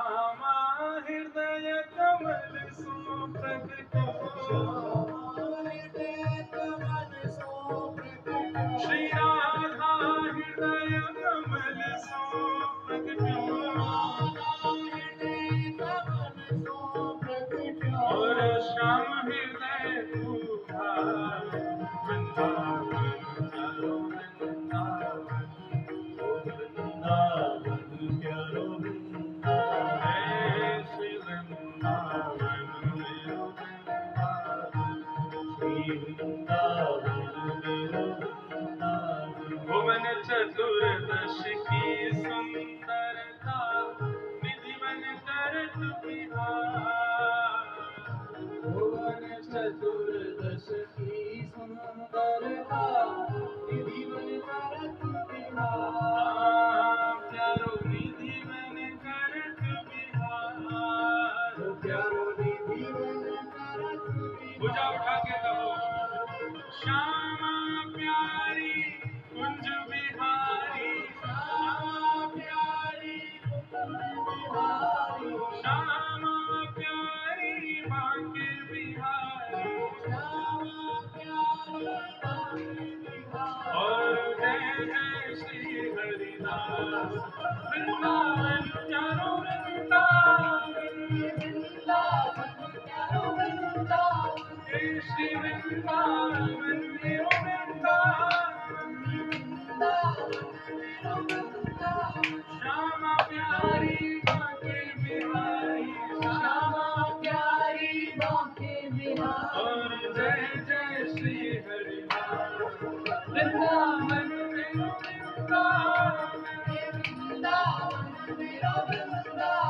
रामा हृदय कमल सो प्रकटो श्री राधा हृदय कमल सो प्रकटो और श्याम हृदय पूरा वृंदावन चलो वृंदावन प्यारो वृंदावन श्री वृंदावन मेरो वृंदावन श्री वृंदावन मेरो वृंदावन भुवन चतुर्दश की सुंदरता निधि बन करत बिहार भुवन चतुर्दश की सुंदरता निधि बन करत बिहार प्यारो निधि बन करत बिहार प्यारो निधि बन करत बिहार भुजा उठा के कहो श्यामा प्यारी कुंज बिहारी श्यामा प्यारी कुंज बिहारी श्यामा